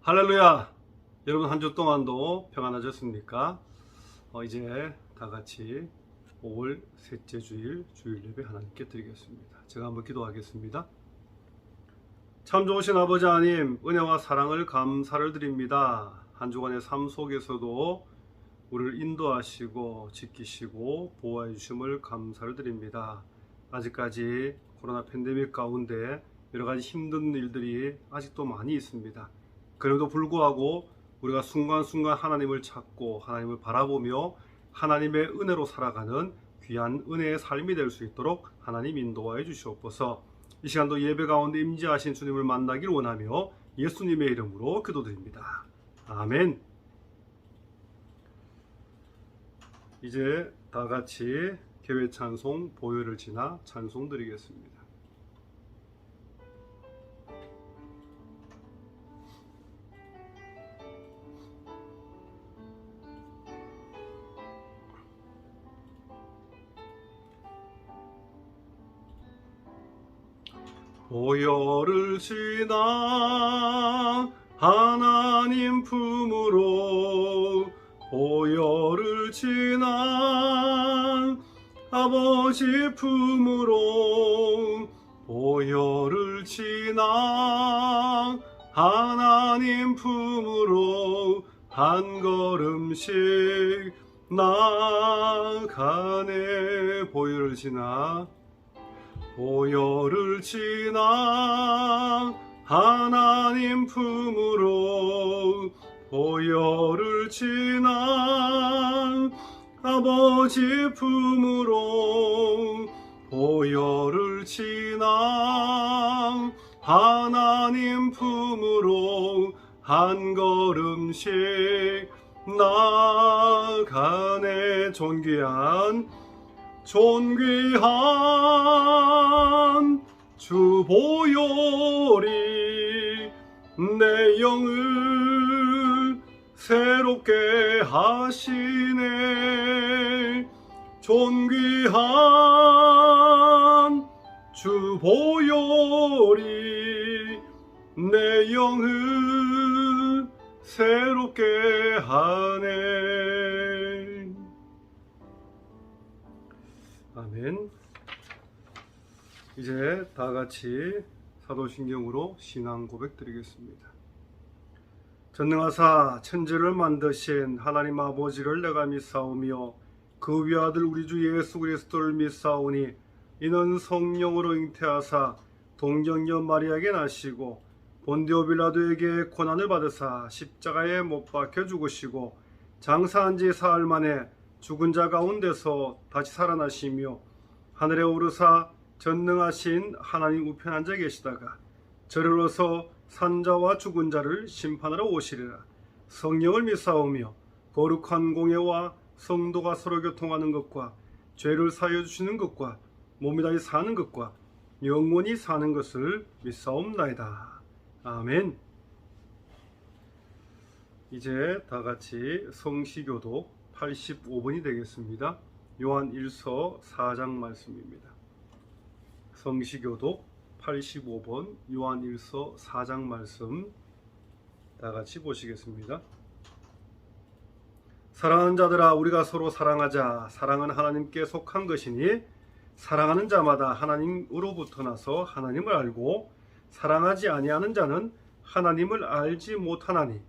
할렐루야! 여러분 한 주 동안도 평안하셨습니까? 이제 다 같이 5월 셋째 주일 예배 하나님께 드리겠습니다. 제가 한번 기도하겠습니다. 참 좋으신 아버지 하나님, 은혜와 사랑을 감사를 드립니다. 한 주간의 삶 속에서도 우리를 인도하시고 지키시고 보호해 주심을 감사를 드립니다. 아직까지 코로나 팬데믹 가운데 여러 가지 힘든 일들이 아직도 많이 있습니다. 그럼에도 불구하고 우리가 순간순간 하나님을 찾고 하나님을 바라보며 하나님의 은혜로 살아가는 귀한 은혜의 삶이 될 수 있도록 하나님 인도하여 주시옵소서. 이 시간도 예배 가운데 임재하신 주님을 만나길 원하며 예수님의 이름으로 기도드립니다. 아멘. 이제 다 같이 개회 찬송 보혈을 지나 찬송 드리겠습니다. 보혈을 지나 하나님 품으로 보혈을 지나 아버지 품으로 보혈을 지나 하나님 품으로 한 걸음씩 나가네. 보혈을 지나 보혈을 지나 하나님 품으로 보혈을 지나 아버지 품으로 보혈을 지나 하나님 품으로 한 걸음씩 나가네. 존귀한 주 보혈이 내 영을 새롭게 하시네. 존귀한 주 보혈이 내 영을 새롭게 하네. 아멘. 이제 다 같이 사도신경으로 신앙 고백 드리겠습니다. 전능하사 천지를 만드신 하나님 아버지를 내가 믿사오며 그 위아들 우리 주 예수 그리스도를 믿사오니 이는 성령으로 잉태하사 동정녀 마리아에게 나시고 본디오 빌라도에게 고난을 받으사 십자가에 못 박혀 죽으시고 장사한 지 사흘 만에 죽은 자 가운데서 다시 살아나시며 하늘에 오르사 전능하신 하나님 우편 앉아 계시다가 저리로서 산자와 죽은 자를 심판하러 오시리라. 성령을 믿사오며 거룩한 공예와 성도가 서로 교통하는 것과 죄를 사하여 주시는 것과 몸이 다시 사는 것과 영원히 사는 것을 믿사옵나이다. 아멘. 이제 다 같이 성시교독 85번이 되겠습니다. 요한 1서 4장 말씀입니다. 성시교독 85번 요한 1서 4장 말씀 다 같이 보시겠습니다. 사랑하는 자들아, 우리가 서로 사랑하자. 사랑은 하나님께 속한 것이니 사랑하는 자마다 하나님으로부터 나서 하나님을 알고 사랑하지 아니하는 자는 하나님을 알지 못하나니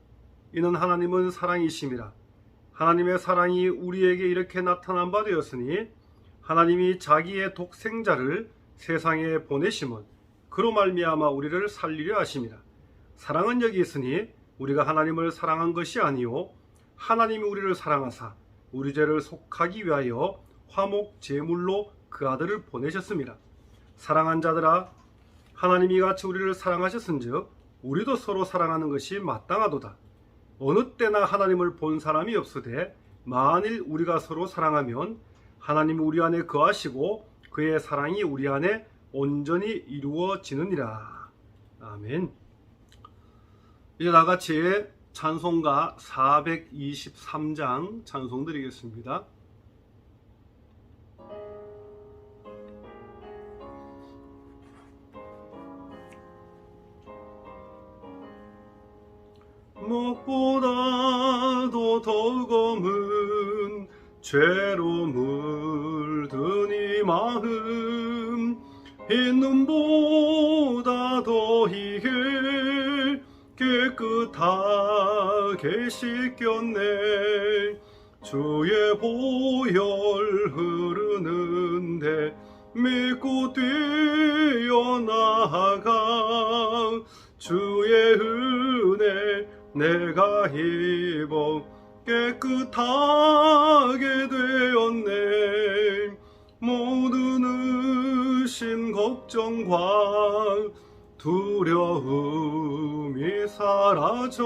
이는 하나님은 사랑이심이라. 하나님의 사랑이 우리에게 이렇게 나타난 바 되었으니 하나님이 자기의 독생자를 세상에 보내심은 그로 말미암아 우리를 살리려 하심이라. 사랑은 여기 있으니 우리가 하나님을 사랑한 것이 아니요 하나님이 우리를 사랑하사 우리 죄를 속하기 위하여 화목 제물로 그 아들을 보내셨습니다. 사랑한 자들아, 하나님이 같이 우리를 사랑하셨은즉 우리도 서로 사랑하는 것이 마땅하도다. 어느 때나 하나님을 본 사람이 없으되 만일 우리가 서로 사랑하면 하나님이 우리 안에 거하시고 그의 사랑이 우리 안에 온전히 이루어지느니라. 아멘. 이제 나같이 찬송가 423장 찬송 드리겠습니다. 무엇보다도 더욱 검은 죄로 물든 이 마음 흰 눈보다 더히게 깨끗하게 씻겼네. 주의 보혈 흐르는데 믿고 뛰어나가 주의 은혜 내가 입어 깨끗하게 되었네. 모든 의심 걱정과 두려움이 사라져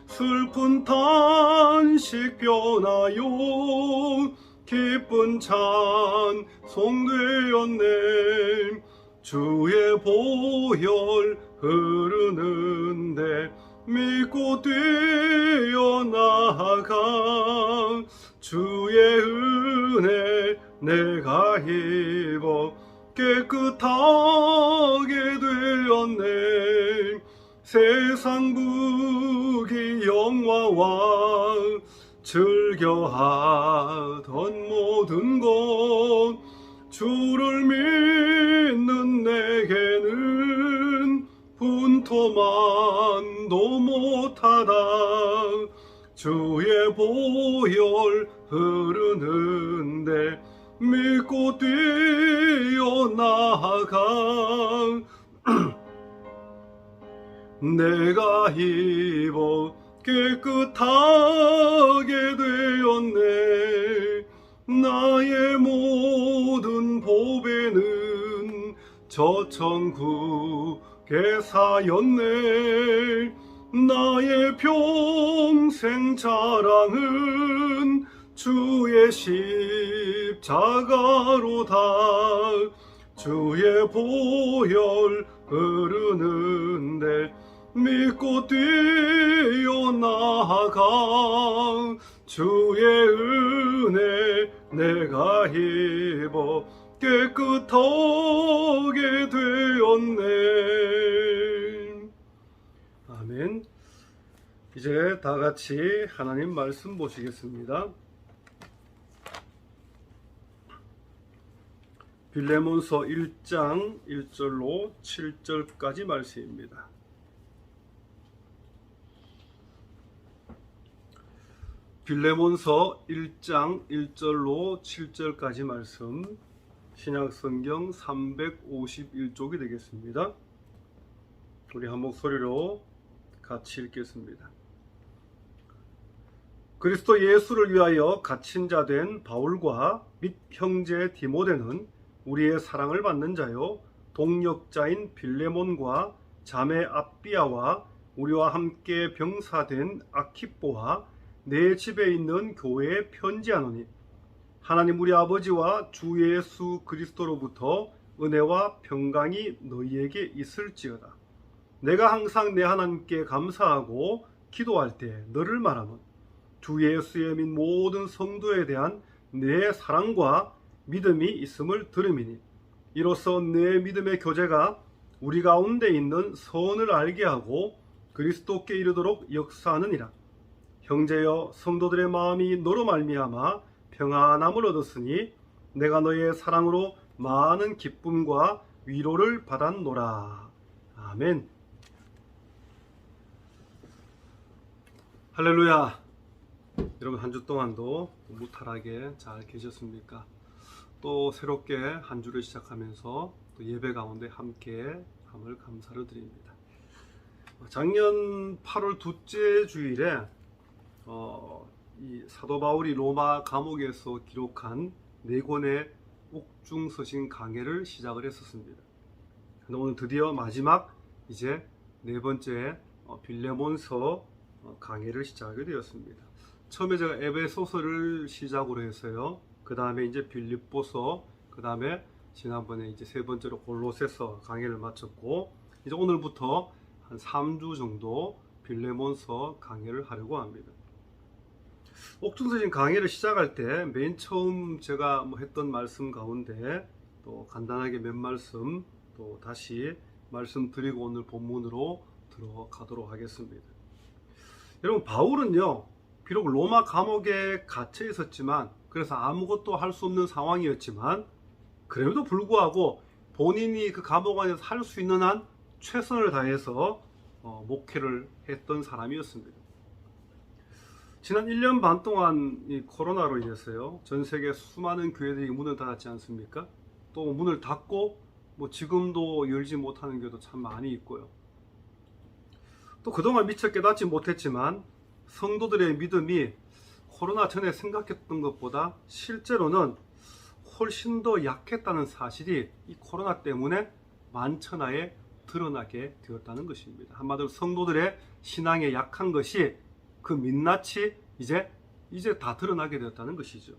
슬픈 탄식 변하여 기쁜 찬송되었네. 주의 보혈 흐르는데 믿고 뛰어나가 주의 은혜 내가 입어 깨끗하게 되었네. 세상 부귀 영화와 즐겨하던 모든 것 주를 믿는 내게는 분토만도 못하다. 주의 보혈 흐르는데 믿고 뛰어나가 내가 입어 깨끗하게 되었네. 나의 모든 보배는 저 천국에 사였네. 나의 평생 자랑은 주의 십자가로다. 주의 보혈 흐르는데 믿고 뛰어나가 주의 은혜 내가 입어 깨끗하게 되었네. 아멘. 이제 다 같이 하나님 말씀 보시겠습니다. 빌레몬서 1장 1절로 7절까지 말씀입니다. 빌레몬서 1장 1절로 7절까지 말씀, 신약성경 351쪽이 되겠습니다. 우리 한 목소리로 같이 읽겠습니다. 그리스도 예수를 위하여 갇힌 자 된 바울과 및 형제 디모데는 우리의 사랑을 받는 자요 동역자인 빌레몬과 자매 아비아와 우리와 함께 병사된 아키뽀와 내 집에 있는 교회에 편지하노니 하나님 우리 아버지와 주 예수 그리스도로부터 은혜와 평강이 너희에게 있을지어다. 내가 항상 내 하나님께 감사하고 기도할 때 너를 말하면 주 예수의 민 모든 성도에 대한 내 사랑과 믿음이 있음을 들음이니 이로써 내 믿음의 교제가 우리 가운데 있는 선을 알게 하고 그리스도께 이르도록 역사하느니라. 형제여 성도들의 마음이 너로 말미암아 평안함을 얻었으니 내가 너의 사랑으로 많은 기쁨과 위로를 받았노라. 아멘. 할렐루야. 여러분 한 주 동안도 무탈하게 잘 계셨습니까? 또 새롭게 한 주를 시작하면서 또 예배 가운데 함께 함을 감사를 드립니다. 작년 8월 둘째 주일에 이 사도 바울이 로마 감옥에서 기록한 4권의 옥중서신 강해를 시작을 했었습니다. 근데 오늘 드디어 마지막 이제 4번째 빌레몬서 강해를 시작하게 되었습니다. 처음에 제가 에베소서를 시작으로 했어요. 그 다음에 이제 빌립보서, 그 다음에 지난번에 이제 3번째로 골로새서 강해를 마쳤고 이제 오늘부터 한 3주 정도 빌레몬서 강해를 하려고 합니다. 옥중서신 강해를 시작할 때 맨 처음 제가 했던 말씀 가운데 또 간단하게 몇 말씀 또 다시 말씀드리고 오늘 본문으로 들어가도록 하겠습니다. 여러분, 바울은요, 비록 로마 감옥에 갇혀 있었지만, 그래서 아무것도 할 수 없는 상황이었지만, 그럼에도 불구하고 본인이 그 감옥 안에서 할 수 있는 한 최선을 다해서 목회를 했던 사람이었습니다. 지난 1년 반 동안 이 코로나로 인해서요, 전 세계 수많은 교회들이 문을 닫았지 않습니까? 또 문을 닫고 지금도 열지 못하는 교회도 참 많이 있고요. 또 그동안 미처 깨닫지 못했지만 성도들의 믿음이 코로나 전에 생각했던 것보다 실제로는 훨씬 더 약했다는 사실이 이 코로나 때문에 만천하에 드러나게 되었다는 것입니다. 한마디로 성도들의 신앙에 약한 것이 그 민낯이 이제 다 드러나게 되었다는 것이죠.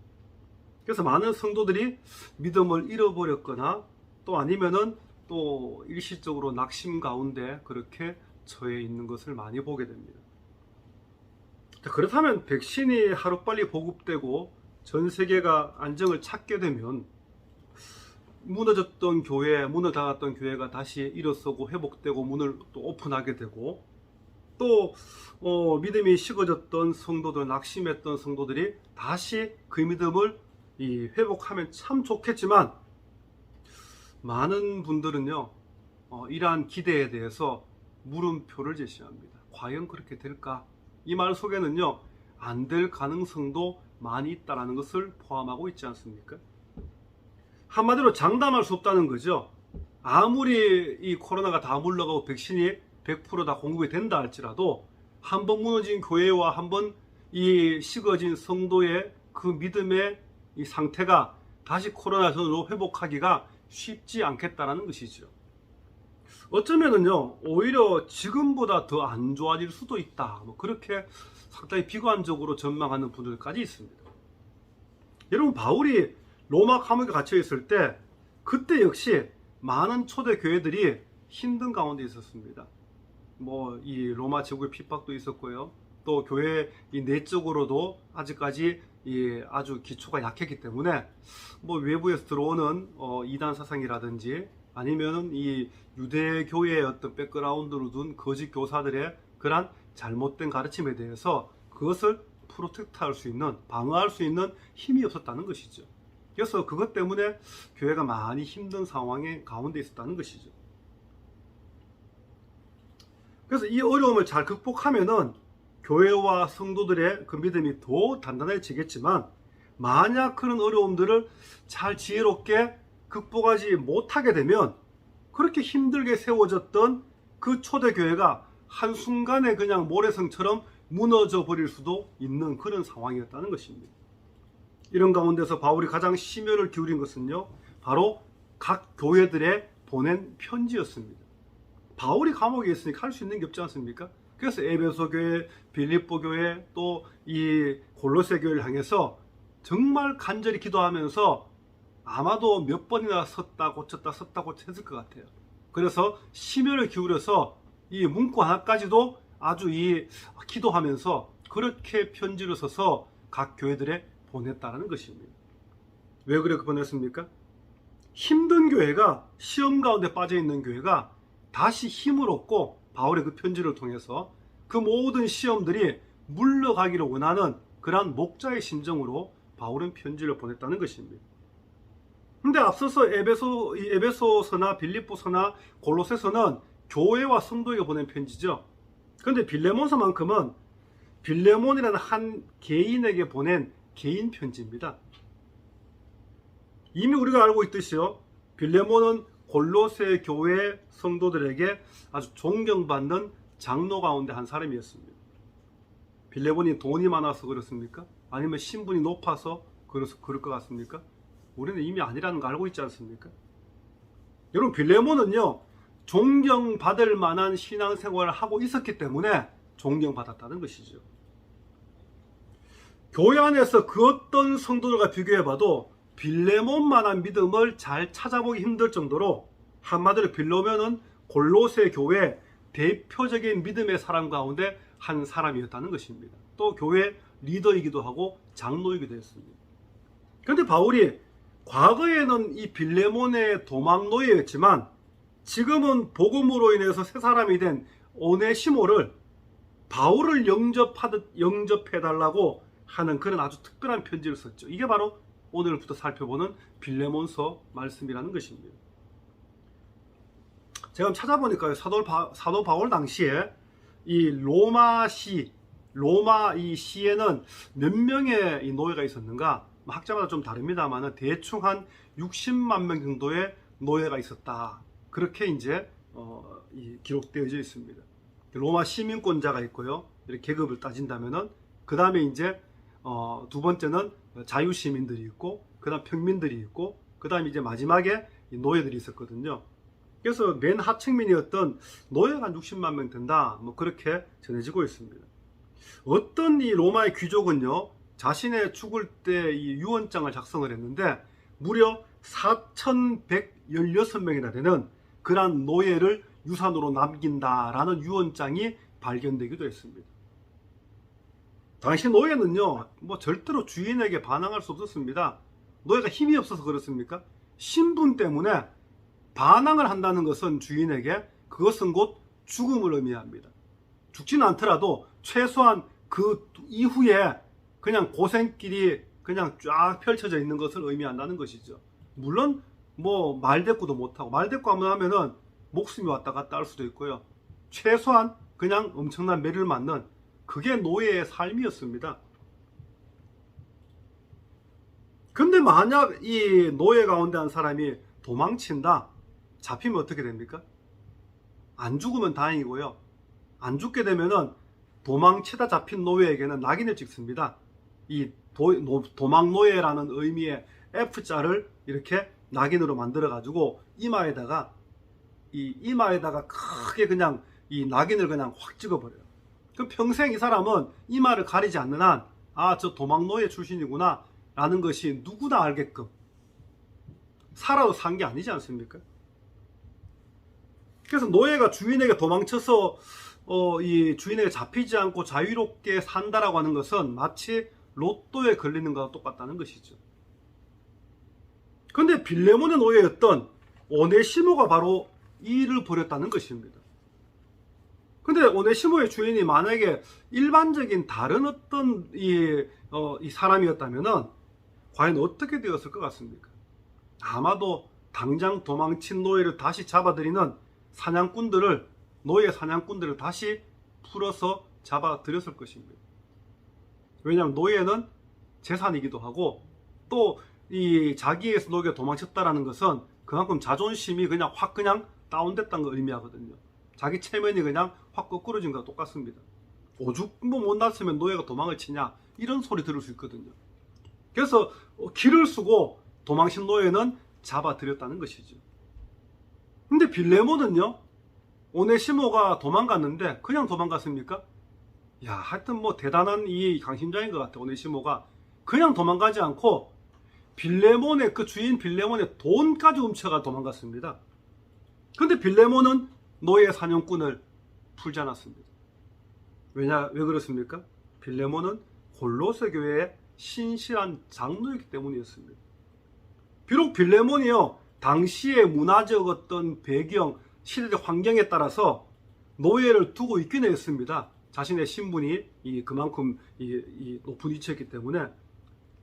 그래서 많은 성도들이 믿음을 잃어버렸거나 또 아니면은 또 일시적으로 낙심 가운데 그렇게 처해 있는 것을 많이 보게 됩니다. 그렇다면 백신이 하루빨리 보급되고 전 세계가 안정을 찾게 되면 무너졌던 교회, 문을 닫았던 교회가 다시 일어서고 회복되고 문을 또 오픈하게 되고 또 믿음이 식어졌던 성도들, 낙심했던 성도들이 다시 그 믿음을 회복하면 참 좋겠지만 많은 분들은요, 이러한 기대에 대해서 물음표를 제시합니다. 과연 그렇게 될까? 이 말 속에는요, 안 될 가능성도 많이 있다는 것을 포함하고 있지 않습니까? 한마디로 장담할 수 없다는 거죠. 아무리 이 코로나가 다 물러가고 백신이 100% 다 공급이 된다 할지라도 한번 무너진 교회와 한번 이 식어진 성도의 그 믿음의 이 상태가 다시 코로나 전으로 회복하기가 쉽지 않겠다는 것이죠. 어쩌면은요, 오히려 지금보다 더 안 좋아질 수도 있다. 그렇게 상당히 비관적으로 전망하는 분들까지 있습니다. 여러분, 바울이 로마 감옥에 갇혀 있을 때 그때 역시 많은 초대 교회들이 힘든 가운데 있었습니다. 이 로마 제국의 핍박도 있었고요. 또 교회 이 내적으로도 아직까지 아주 기초가 약했기 때문에 외부에서 들어오는 이단 사상이라든지 아니면은 이 유대교회의 어떤 백그라운드로 둔 거짓 교사들의 그런 잘못된 가르침에 대해서 그것을 프로텍트할 수 있는, 방어할 수 있는 힘이 없었다는 것이죠. 그래서 그것 때문에 교회가 많이 힘든 상황에 가운데 있었다는 것이죠. 그래서 이 어려움을 잘 극복하면은 교회와 성도들의 그 믿음이 더 단단해지겠지만, 만약 그런 어려움들을 잘 지혜롭게 극복하지 못하게 되면 그렇게 힘들게 세워졌던 그 초대교회가 한순간에 그냥 모래성처럼 무너져 버릴 수도 있는 그런 상황이었다는 것입니다. 이런 가운데서 바울이 가장 심혈을 기울인 것은요, 바로 각 교회들에 보낸 편지였습니다. 바울이 감옥에 있으니까 할 수 있는 게 없지 않습니까? 그래서 에베소 교회, 빌립보 교회, 또 이 골로새 교회를 향해서 정말 간절히 기도하면서 아마도 몇 번이나 섰다 고쳤다 했을 것 같아요. 그래서 심혈을 기울여서 이 문구 하나까지도 아주 기도하면서 그렇게 편지를 써서 각 교회들에 보냈다는 것입니다. 왜 그렇게 보냈습니까? 힘든 교회가, 시험 가운데 빠져 있는 교회가 다시 힘을 얻고 바울의 그 편지를 통해서 그 모든 시험들이 물러가기를 원하는 그러한 목자의 심정으로 바울은 편지를 보냈다는 것입니다. 근데 앞서서 에베소서나 빌립보서나 골로새서는 교회와 성도에게 보낸 편지죠. 그런데 빌레몬서만큼은 빌레몬이라는 한 개인에게 보낸 개인 편지입니다. 이미 우리가 알고 있듯이요, 빌레몬은 골로새 교회 성도들에게 아주 존경받는 장로 가운데 한 사람이었습니다. 빌레몬이 돈이 많아서 그렇습니까? 아니면 신분이 높아서 그럴 것 같습니까? 우리는 이미 아니라는 거 알고 있지 않습니까? 여러분, 빌레몬은요, 존경받을 만한 신앙생활을 하고 있었기 때문에 존경받았다는 것이죠. 교회 안에서 그 어떤 성도들과 비교해봐도 빌레몬만한 믿음을 잘 찾아보기 힘들 정도로, 한마디로 빌레몬은 골로새 교회 대표적인 믿음의 사람 가운데 한 사람이었다는 것입니다. 또 교회 리더이기도 하고 장로이기도 했습니다. 그런데 바울이 과거에는 이 빌레몬의 도망노예였지만 지금은 복음으로 인해서 새 사람이 된 오네시모를 바울을 영접해달라고 하는 그런 아주 특별한 편지를 썼죠. 이게 바로 오늘부터 살펴보는 빌레몬서 말씀이라는 것입니다. 제가 찾아보니까 사도 바울 당시에 이 로마 이 시에는 몇 명의 이 노예가 있었는가? 학자마다 좀 다릅니다만 대충 한 60만 명 정도의 노예가 있었다. 그렇게 이제 기록되어져 있습니다. 로마 시민권자가 있고요. 이렇게 계급을 따진다면은 그 다음에 이제 두 번째는 자유시민들이 있고, 그 다음 평민들이 있고, 그 다음에 이제 마지막에 노예들이 있었거든요. 그래서 맨 하층민이었던 노예가 한 60만 명 된다. 뭐 그렇게 전해지고 있습니다. 어떤 이 로마의 귀족은요, 자신의 죽을 때 이 유언장을 작성을 했는데 무려 4,116명이나 되는 그러한 노예를 유산으로 남긴다라는 유언장이 발견되기도 했습니다. 당시 노예는요, 뭐 절대로 주인에게 반항할 수 없었습니다. 노예가 힘이 없어서 그렇습니까? 신분 때문에 반항을 한다는 것은 주인에게 그것은 곧 죽음을 의미합니다. 죽지는 않더라도 최소한 그 이후에 그냥 고생길이 그냥 쫙 펼쳐져 있는 것을 의미한다는 것이죠. 물론 뭐 말대꾸도 못하고, 말대꾸 하면은 목숨이 왔다 갔다 할 수도 있고요. 최소한 그냥 엄청난 매를 맞는 그게 노예의 삶이었습니다. 근데 만약 이 노예 가운데 한 사람이 도망친다, 잡히면 어떻게 됩니까? 안 죽으면 다행이고요. 안 죽게 되면은 도망치다 잡힌 노예에게는 낙인을 찍습니다. 이 도망노예라는 의미의 F자를 이렇게 낙인으로 만들어 가지고 이마에다가 크게 그냥 이 낙인을 그냥 확 찍어버려요. 그럼 평생 이 사람은 이마를 가리지 않는 한, 아, 저 도망노예 출신이구나 라는 것이 누구나 알게끔 살아도 산 게 아니지 않습니까? 그래서 노예가 주인에게 도망쳐서 이 주인에게 잡히지 않고 자유롭게 산다라고 하는 것은 마치 로또에 걸리는 것과 똑같다는 것이죠. 그런데 빌레몬의 노예였던 오네시모가 바로 이 일을 벌였다는 것입니다. 근데 오네시모의 주인이 만약에 일반적인 다른 어떤 이 사람이었다면은 과연 어떻게 되었을 것 같습니까? 아마도 당장 도망친 노예를 다시 잡아들이는 노예 사냥꾼들을 다시 풀어서 잡아들였을 것입니다. 왜냐하면 노예는 재산이기도 하고, 또 이 자기에서 노예가 도망쳤다라는 것은 그만큼 자존심이 그냥 확 그냥 다운됐다는 걸 의미하거든요. 자기 체면이 그냥 확 거꾸러진 것과 똑같습니다. 오죽 못 났으면 노예가 도망을 치냐, 이런 소리 들을 수 있거든요. 그래서 기를 쓰고 도망친 노예는 잡아들였다는 것이죠. 근데 빌레몬은요, 오네시모가 도망갔는데 그냥 도망갔습니까? 야, 하여튼 뭐 대단한 이 강심장인 것 같아. 오네시모가 그냥 도망가지 않고 빌레몬의 그 주인 빌레몬의 돈까지 훔쳐가 도망갔습니다. 근데 빌레몬은 노예 사냥꾼을 풀지 않았습니다. 왜 그렇습니까? 빌레몬은 골로새 교회의 신실한 장로이기 때문이었습니다. 비록 빌레몬이요, 당시의 문화적 어떤 배경, 시대적 환경에 따라서 노예를 두고 있긴 했습니다. 자신의 신분이 그만큼 높은 위치였기 때문에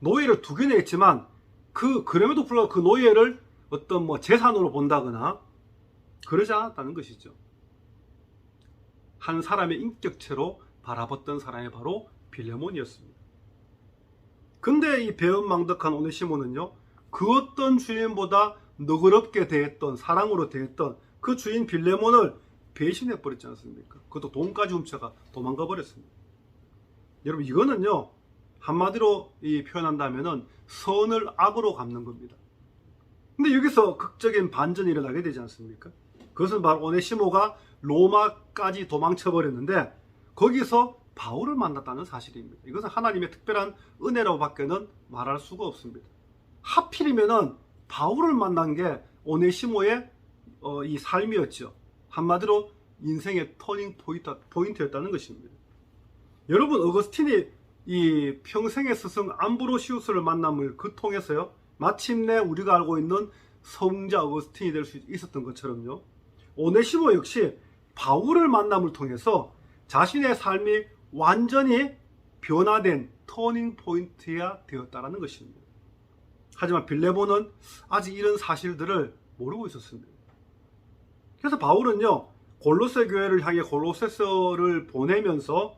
노예를 두긴 했지만 그럼에도 불구하고 그 노예를 어떤 뭐 재산으로 본다거나 그러지 않았다는 것이죠. 한 사람의 인격체로 바라봤던 사람이 바로 빌레몬이었습니다. 근데 이 배은망덕한 오네시모는요, 그 어떤 주인보다 너그럽게 대했던, 사랑으로 대했던 그 주인 빌레몬을 배신해 버렸지 않습니까? 그것도 돈까지 훔쳐가 도망가 버렸습니다. 여러분, 이거는요, 한마디로 표현한다면은 선을 악으로 갚는 겁니다. 근데 여기서 극적인 반전이 일어나게 되지 않습니까? 그것은 바로 오네시모가 로마까지 도망쳐 버렸는데 거기서 바울을 만났다는 사실입니다. 이것은 하나님의 특별한 은혜라고 밖에는 말할 수가 없습니다. 하필이면은 바울을 만난 게 오네시모의 이 삶이었죠. 한마디로 인생의 터닝 포인트였다는 것입니다. 여러분, 어거스틴이 이 평생의 스승 암브로시우스를 만남을 통해서요, 마침내 우리가 알고 있는 성자 어거스틴이 될 수 있었던 것처럼요, 오네시모 역시 바울을 만남을 통해서 자신의 삶이 완전히 변화된 터닝 포인트가 되었다는 것입니다. 하지만 빌레몬은 아직 이런 사실들을 모르고 있었습니다. 그래서 바울은요, 골로새 교회를 향해 골로새서를 보내면서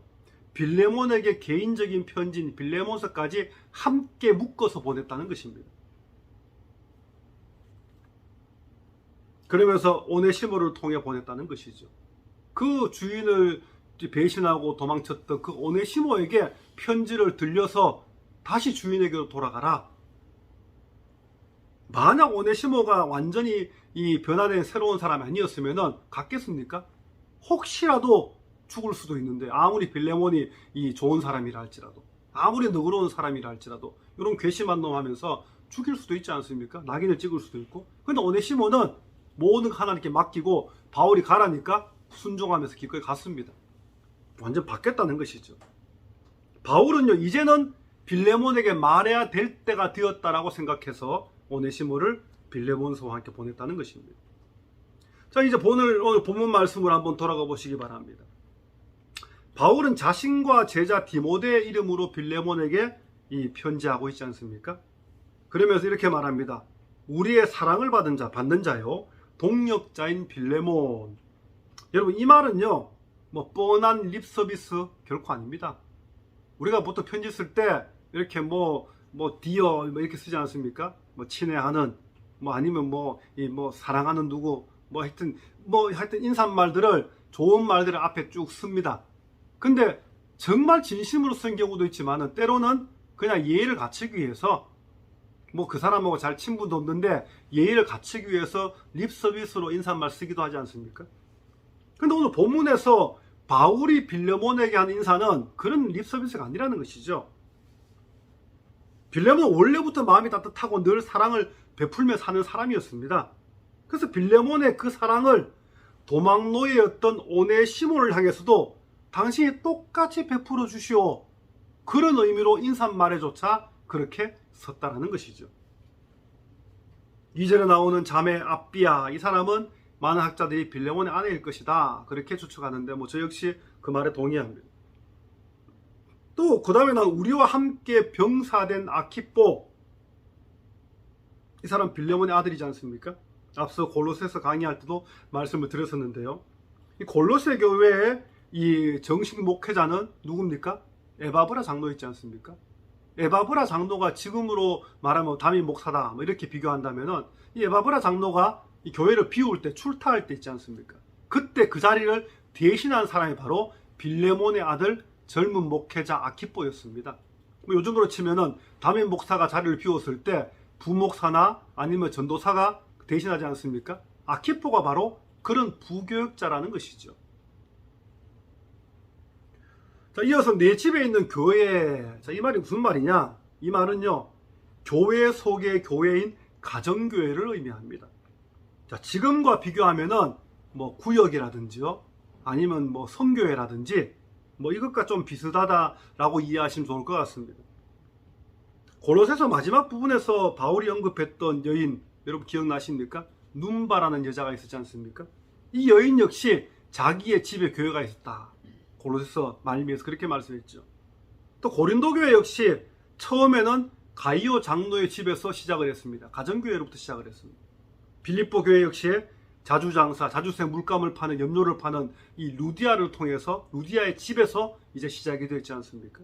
빌레몬에게 개인적인 편지인 빌레몬서까지 함께 묶어서 보냈다는 것입니다. 그러면서 오네시모를 통해 보냈다는 것이죠. 그 주인을 배신하고 도망쳤던 그 오네시모에게 편지를 들려서 다시 주인에게로 돌아가라. 만약 오네시모가 완전히 이 변화된 새로운 사람이 아니었으면 갔겠습니까? 혹시라도 죽을 수도 있는데, 아무리 빌레몬이 이 좋은 사람이라 할지라도, 아무리 너그러운 사람이라 할지라도 이런 괘씸한 놈 하면서 죽일 수도 있지 않습니까? 낙인을 찍을 수도 있고. 근데 오네시모는 모든 거 하나님께 맡기고 바울이 가라니까 순종하면서 기꺼이 갔습니다. 완전 바뀌었다는 것이죠. 바울은요, 이제는 빌레몬에게 말해야 될 때가 되었다라고 생각해서 오네시모를 빌레몬서와 함께 보냈다는 것입니다. 자, 이제 오늘 본문 말씀을 한번 돌아가 보시기 바랍니다. 바울은 자신과 제자 디모데의 이름으로 빌레몬에게 이 편지하고 있지 않습니까? 그러면서 이렇게 말합니다. 우리의 사랑을 받는 자요, 동역자인 빌레몬. 여러분, 이 말은요, 뭐 뻔한 립서비스 결코 아닙니다. 우리가 보통 편지 쓸 때 이렇게 디어 이렇게 쓰지 않습니까? 친애하는, 아니면 사랑하는 누구, 하여튼 인사말들을, 좋은 말들을 앞에 쭉 씁니다. 근데 정말 진심으로 쓴 경우도 있지만은 때로는 그냥 예의를 갖추기 위해서, 그 사람하고 잘 친분도 없는데 예의를 갖추기 위해서 립서비스로 인사말 쓰기도 하지 않습니까? 근데 오늘 본문에서 바울이 빌레몬에게 한 인사는 그런 립서비스가 아니라는 것이죠. 빌레몬은 원래부터 마음이 따뜻하고 늘 사랑을 베풀며 사는 사람이었습니다. 그래서 빌레몬의 그 사랑을 도망노예였던 오네시모를 향해서도 당신이 똑같이 베풀어 주시오, 그런 의미로 인사말에조차 그렇게 썼다라는 것이죠. 2절에 나오는 자매 아비야, 이 사람은 많은 학자들이 빌레몬의 아내일 것이다, 그렇게 추측하는데 저 역시 그 말에 동의합니다. 또 그 다음에 나온 우리와 함께 병사된 아키뽀, 이 사람 빌레몬의 아들이지 않습니까? 앞서 골로새서 강의할 때도 말씀을 드렸었는데요. 이 골로새 교회의 이 정식 목회자는 누굽니까? 에바브라 장로 있지 않습니까? 에바브라 장로가 지금으로 말하면 담임 목사다, 이렇게 비교한다면은 이 에바브라 장로가 이 교회를 비울 때, 출타할 때 있지 않습니까? 그때 그 자리를 대신한 사람이 바로 빌레몬의 아들 젊은 목회자 아키뽀였습니다. 요즘으로 치면은 담임 목사가 자리를 비웠을 때 부목사나 아니면 전도사가 대신하지 않습니까? 아키뽀가 바로 그런 부교역자라는 것이죠. 자, 이어서 내 집에 있는 교회. 자, 이 말이 무슨 말이냐? 이 말은요, 교회 속의 교회인 가정교회를 의미합니다. 자, 지금과 비교하면은 구역이라든지요, 아니면 성교회라든지 이것과 좀 비슷하다라고 이해하시면 좋을 것 같습니다. 골로새서 마지막 부분에서 바울이 언급했던 여인, 여러분 기억나십니까? 눈바라는 여자가 있었지 않습니까? 이 여인 역시 자기의 집에 교회가 있었다, 골로새서 말미에서 그렇게 말씀했죠. 또 고린도 교회 역시 처음에는 가이오 장로의 집에서 시작을 했습니다. 가정교회로부터 시작을 했습니다. 빌립보 교회 역시 자주장사, 자주세 물감을 파는, 염료를 파는 이 루디아를 통해서, 루디아의 집에서 이제 시작이 되었지 않습니까?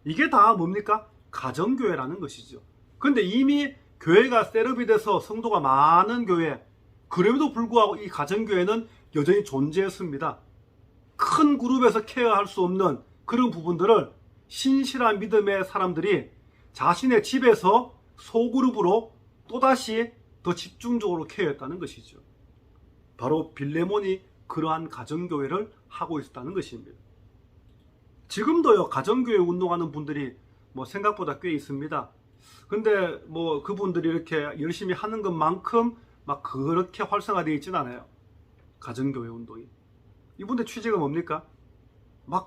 이게 다 뭡니까? 가정교회라는 것이죠. 근데 이미 교회가 셋업이 돼서 성도가 많은 교회, 그럼에도 불구하고 이 가정교회는 여전히 존재했습니다. 큰 그룹에서 케어할 수 없는 그런 부분들을 신실한 믿음의 사람들이 자신의 집에서 소그룹으로 또다시 더 집중적으로 케어했다는 것이죠. 바로 빌레몬이 그러한 가정교회를 하고 있었다는 것입니다. 지금도요, 가정교회 운동하는 분들이 생각보다 꽤 있습니다. 근데 그분들이 이렇게 열심히 하는 것만큼 그렇게 활성화되어 있진 않아요. 가정교회 운동이. 이분들 취지가 뭡니까?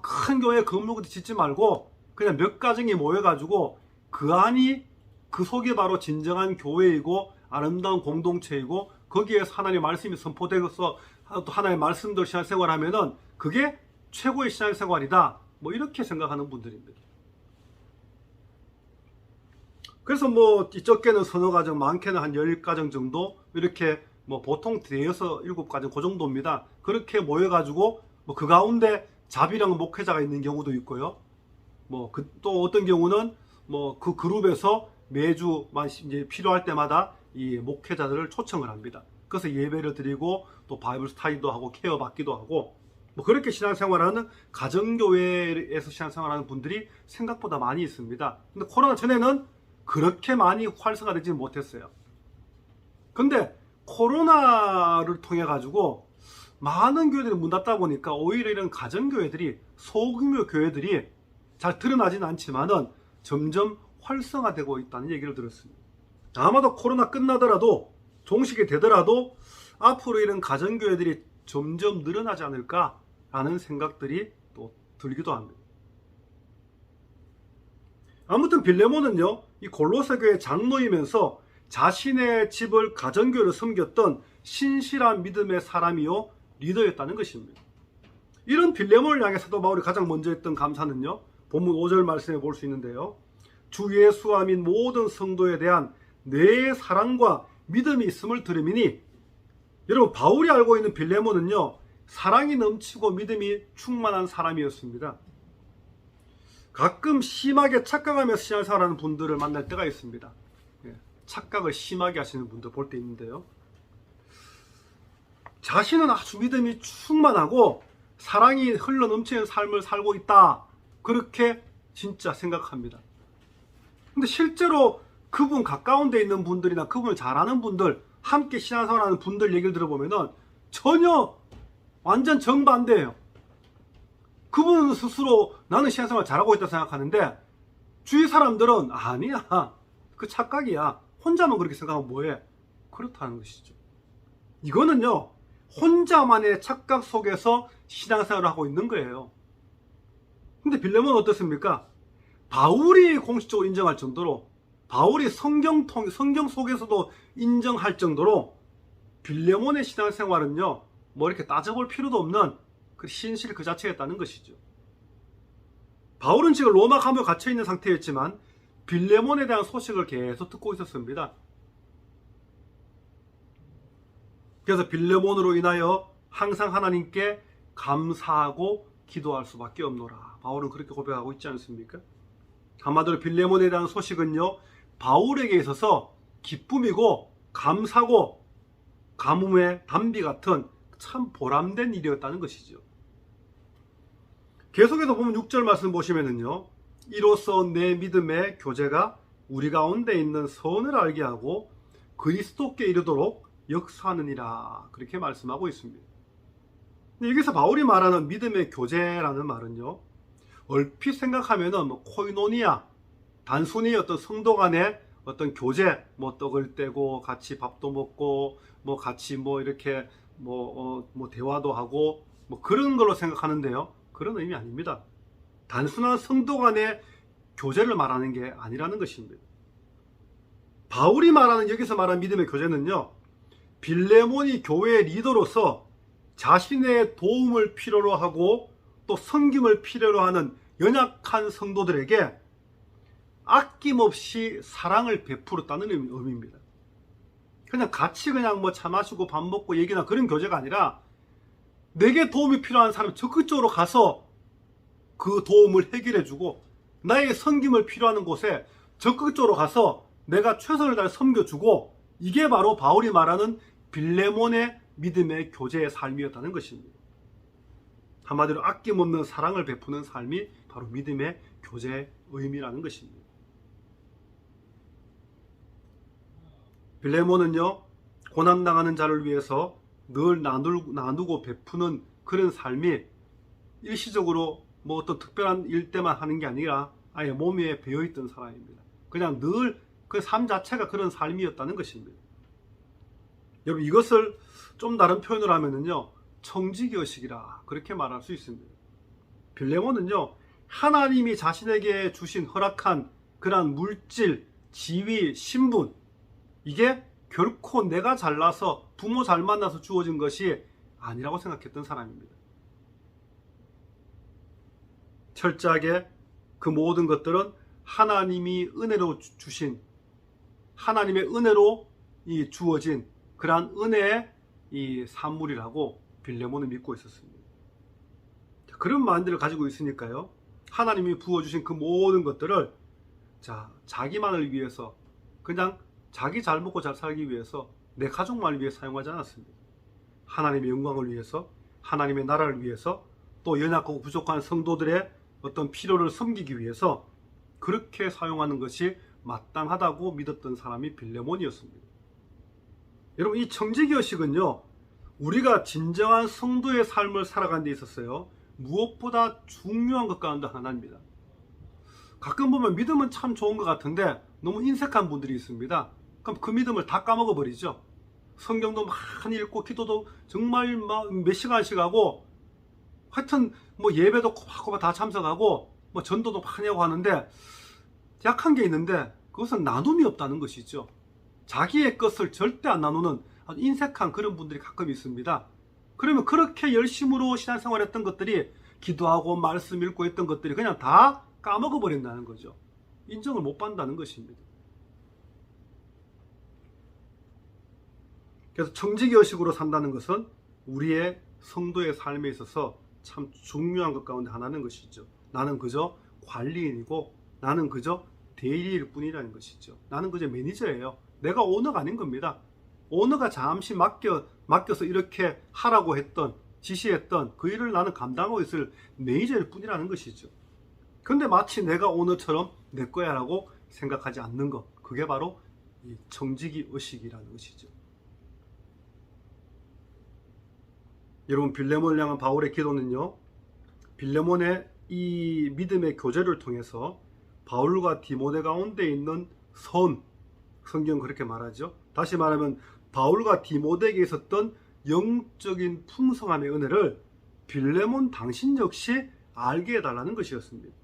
큰 교회 건물부터 짓지 말고 그냥 몇 가정이 모여가지고 그 속이 바로 진정한 교회이고 아름다운 공동체이고, 거기에서 하나님의 말씀이 선포되어서 또 하나님의 말씀대로 신앙생활하면은 그게 최고의 신앙생활이다. 뭐 이렇게 생각하는 분들입니다. 그래서 뭐 적게는 서너 가정, 많게는 한 10가정 정도 이렇게 뭐 보통 대여섯 7가정 그 정도입니다. 그렇게 모여가지고 뭐 그 가운데 자비랑 목회자가 있는 경우도 있고요. 뭐 또 어떤 경우는 뭐 그 그룹에서 매주 이제 필요할 때마다 이 목회자들을 초청을 합니다. 그래서 예배를 드리고 또 바이블 스타디도 하고 케어 받기도 하고 뭐 그렇게 신앙생활하는 가정교회에서 신앙생활하는 분들이 생각보다 많이 있습니다. 근데 코로나 전에는 그렇게 많이 활성화되지 못했어요. 근데 코로나를 통해 가지고 많은 교회들이 문 닫다 보니까 오히려 이런 가정교회들이, 소규모 교회들이 잘 드러나지는 않지만은 점점 활성화되고 있다는 얘기를 들었습니다. 아마도 코로나 끝나더라도, 종식이 되더라도 앞으로 이런 가정교회들이 점점 늘어나지 않을까라는 생각들이 또 들기도 합니다. 아무튼 빌레몬은요, 이 골로새 교회 장로이면서 자신의 집을 가정교회로 섬겼던 신실한 믿음의 사람이요 리더였다는 것입니다. 이런 빌레몬을 향해 사도 바울이 가장 먼저 했던 감사는요, 본문 5절 말씀에 볼 수 있는데요, 주 예수와 및 모든 성도에 대한 내 사랑과 믿음이 있음을 들음이니, 여러분 바울이 알고 있는 빌레몬은요 사랑이 넘치고 믿음이 충만한 사람이었습니다. 가끔 심하게 착각하면서 신앙생활하는 분들을 만날 때가 있습니다. 착각을 심하게 하시는 분들 볼 때 있는데요, 자신은 아주 믿음이 충만하고 사랑이 흘러 넘치는 삶을 살고 있다, 그렇게 진짜 생각합니다. 근데 실제로 그분 가까운 데 있는 분들이나 그분을 잘 아는 분들, 함께 신앙생활하는 분들 얘기를 들어보면은 전혀 완전 정반대예요. 그분 스스로 나는 신앙생활 잘하고 있다 생각하는데 주위 사람들은 아니야, 그 착각이야, 혼자만 그렇게 생각하면 뭐해, 그렇다는 것이죠. 이거는요 혼자만의 착각 속에서 신앙생활을 하고 있는 거예요. 근데 빌레몬은 어떻습니까? 바울이 공식적으로 인정할 정도로, 바울이 성경 속에서도 인정할 정도로 빌레몬의 신앙생활은요 뭐 이렇게 따져볼 필요도 없는 그 신실 그 자체였다는 것이죠. 바울은 지금 로마 감옥에 갇혀 있는 상태였지만 빌레몬에 대한 소식을 계속 듣고 있었습니다. 그래서 빌레몬으로 인하여 항상 하나님께 감사하고 기도할 수밖에 없노라, 바울은 그렇게 고백하고 있지 않습니까? 한마디로 빌레몬에 대한 소식은요 바울에게 있어서 기쁨이고 감사고 가뭄의 단비 같은 참 보람된 일이었다는 것이죠. 계속해서 보면 6절 말씀 보시면은요, 이로써 내 믿음의 교제가 우리 가운데 있는 선을 알게 하고 그리스도께 이르도록 역사하느니라, 그렇게 말씀하고 있습니다. 여기서 바울이 말하는 믿음의 교제라는 말은요, 얼핏 생각하면은 뭐 코이노니아, 단순히 어떤 성도 간의 어떤 교제, 뭐 떡을 떼고 같이 밥도 먹고 뭐 같이 뭐 이렇게 뭐 대화도 하고 뭐 그런 걸로 생각하는데요, 그런 의미 아닙니다. 단순한 성도 간의 교제를 말하는 게 아니라는 것입니다. 바울이 말하는, 여기서 말하는 믿음의 교제는요, 빌레몬이 교회의 리더로서 자신의 도움을 필요로 하고 또 섬김을 필요로 하는 연약한 성도들에게 아낌없이 사랑을 베풀었다는 의미입니다. 그냥 같이 그냥 뭐 차 마시고 밥 먹고 얘기나 그런 교제가 아니라, 내게 도움이 필요한 사람 적극적으로 가서 그 도움을 해결해주고, 나의 섬김을 필요하는 곳에 적극적으로 가서 내가 최선을 다해 섬겨주고, 이게 바로 바울이 말하는 빌레몬의 믿음의 교제의 삶이었다는 것입니다. 한마디로 아낌없는 사랑을 베푸는 삶이 바로 믿음의 교제의 의미라는 것입니다. 빌레몬은요, 고난당하는 자를 위해서 늘 나누고 베푸는 그런 삶이 일시적으로 뭐 어떤 특별한 일 때만 하는 게 아니라 아예 몸에 배어있던 사람입니다. 그냥 늘 그 삶 자체가 그런 삶이었다는 것입니다. 여러분, 이것을 좀 다른 표현을 하면은요, 청지기의식이라 그렇게 말할 수 있습니다. 빌레몬은요, 하나님이 자신에게 주신 허락한 그러한 물질, 지위, 신분, 이게 결코 내가 잘나서 부모 잘 만나서 주어진 것이 아니라고 생각했던 사람입니다. 철저하게 그 모든 것들은 하나님이 은혜로 주신, 하나님의 은혜로 주어진 그러한 은혜의 이 산물이라고 빌레몬은 믿고 있었습니다. 그런 마인드를 가지고 있으니까요, 하나님이 부어주신 그 모든 것들을 자기만을 위해서, 그냥 자기 잘 먹고 잘 살기 위해서, 내 가족만을 위해 사용하지 않았습니다. 하나님의 영광을 위해서, 하나님의 나라를 위해서, 또 연약하고 부족한 성도들의 어떤 필요를 섬기기 위해서 그렇게 사용하는 것이 마땅하다고 믿었던 사람이 빌레몬이었습니다. 여러분, 이 청지기의식은요, 우리가 진정한 성도의 삶을 살아가는 데 있었어요, 무엇보다 중요한 것 가운데 하나입니다. 가끔 보면 믿음은 참 좋은 것 같은데 너무 인색한 분들이 있습니다. 그럼 그 믿음을 다 까먹어 버리죠. 성경도 많이 읽고 기도도 정말 몇 시간씩 하고, 하여튼 예배도 꼬박꼬박 다 참석하고 전도도 많이 하고 하는데 약한 게 있는데, 그것은 나눔이 없다는 것이죠. 자기의 것을 절대 안 나누는 아주 인색한 그런 분들이 가끔 있습니다. 그러면 그렇게 열심으로 신앙생활했던 것들이, 기도하고 말씀 읽고 했던 것들이 그냥 다 까먹어 버린다는 거죠. 인정을 못 받는다는 것입니다. 그래서 청지기의식으로 산다는 것은 우리의 성도의 삶에 있어서 참 중요한 것 가운데 하나는 것이죠. 나는 그저 관리인이고, 나는 그저 대리일 뿐이라는 것이죠. 나는 그저 매니저예요. 내가 오너가 아닌 겁니다. 오너가 잠시 맡겨서 이렇게 하라고 했던, 지시했던 그 일을 나는 감당하고 있을 매니저일 뿐이라는 것이죠. 근데 마치 내가 오너처럼 내 거야 라고 생각하지 않는 것, 그게 바로 이 청지기 의식이라는 것이죠. 여러분, 빌레몬을 향한 바울의 기도는요, 빌레몬의 이 믿음의 교제를 통해서 바울과 디모데 가운데 있는 성경 그렇게 말하죠. 다시 말하면 바울과 디모데에게 있었던 영적인 풍성함의 은혜를 빌레몬 당신 역시 알게 해달라는 것이었습니다.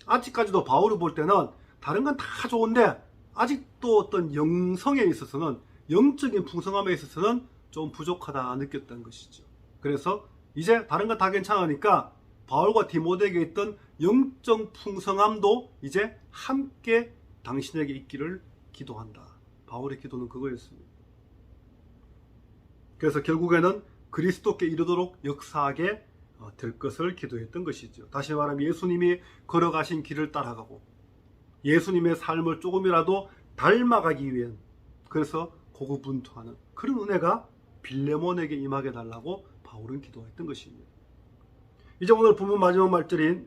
아직까지도 바울을 볼 때는 다른 건 다 좋은데 아직도 어떤 영성에 있어서는, 영적인 풍성함에 있어서는 좀 부족하다 느꼈다는 것이죠. 그래서 이제 다른 건 다 괜찮으니까 바울과 디모데에게 있던 영적 풍성함도 이제 함께 당신에게 있기를 기도한다. 바울의 기도는 그거였습니다. 그래서 결국에는 그리스도께 이르도록 역사하게 될 것을 기도했던 것이죠. 다시 말하면 예수님이 걸어가신 길을 따라가고 예수님의 삶을 조금이라도 닮아가기 위한, 그래서 고군분투하는 그런 은혜가 빌레몬에게 임하게 달라고 바울은 기도했던 것입니다. 이제 오늘 본문 마지막 절인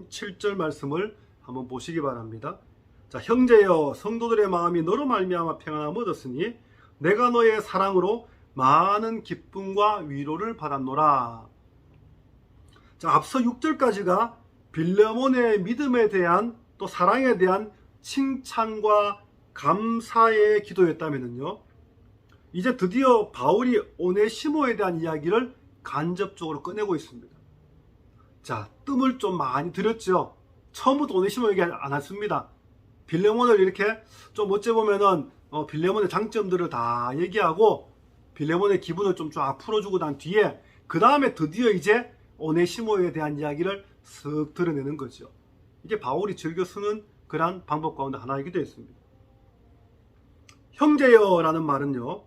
7절 말씀을 한번 보시기 바랍니다. 자, 형제여, 성도들의 마음이 너로 말미암아 평안함을 얻었으니 내가 너의 사랑으로 많은 기쁨과 위로를 받았노라. 자, 앞서 6절까지가 빌레몬의 믿음에 대한, 또 사랑에 대한 칭찬과 감사의 기도였다면요, 이제 드디어 바울이 오네시모에 대한 이야기를 간접적으로 꺼내고 있습니다. 자, 뜸을 좀 많이 들였죠. 처음부터 오네시모 얘기 안 했습니다. 빌레몬을 이렇게 좀 어찌 보면은 빌레몬의 장점들을 다 얘기하고 빌레몬의 기분을 좀 쫙 풀어주고 난 뒤에, 그 다음에 드디어 이제 오네시모에 대한 이야기를 쓱 드러내는 거죠. 이게 바울이 즐겨 쓰는 그러한 방법 가운데 하나이기도 했습니다. 형제여라는 말은요,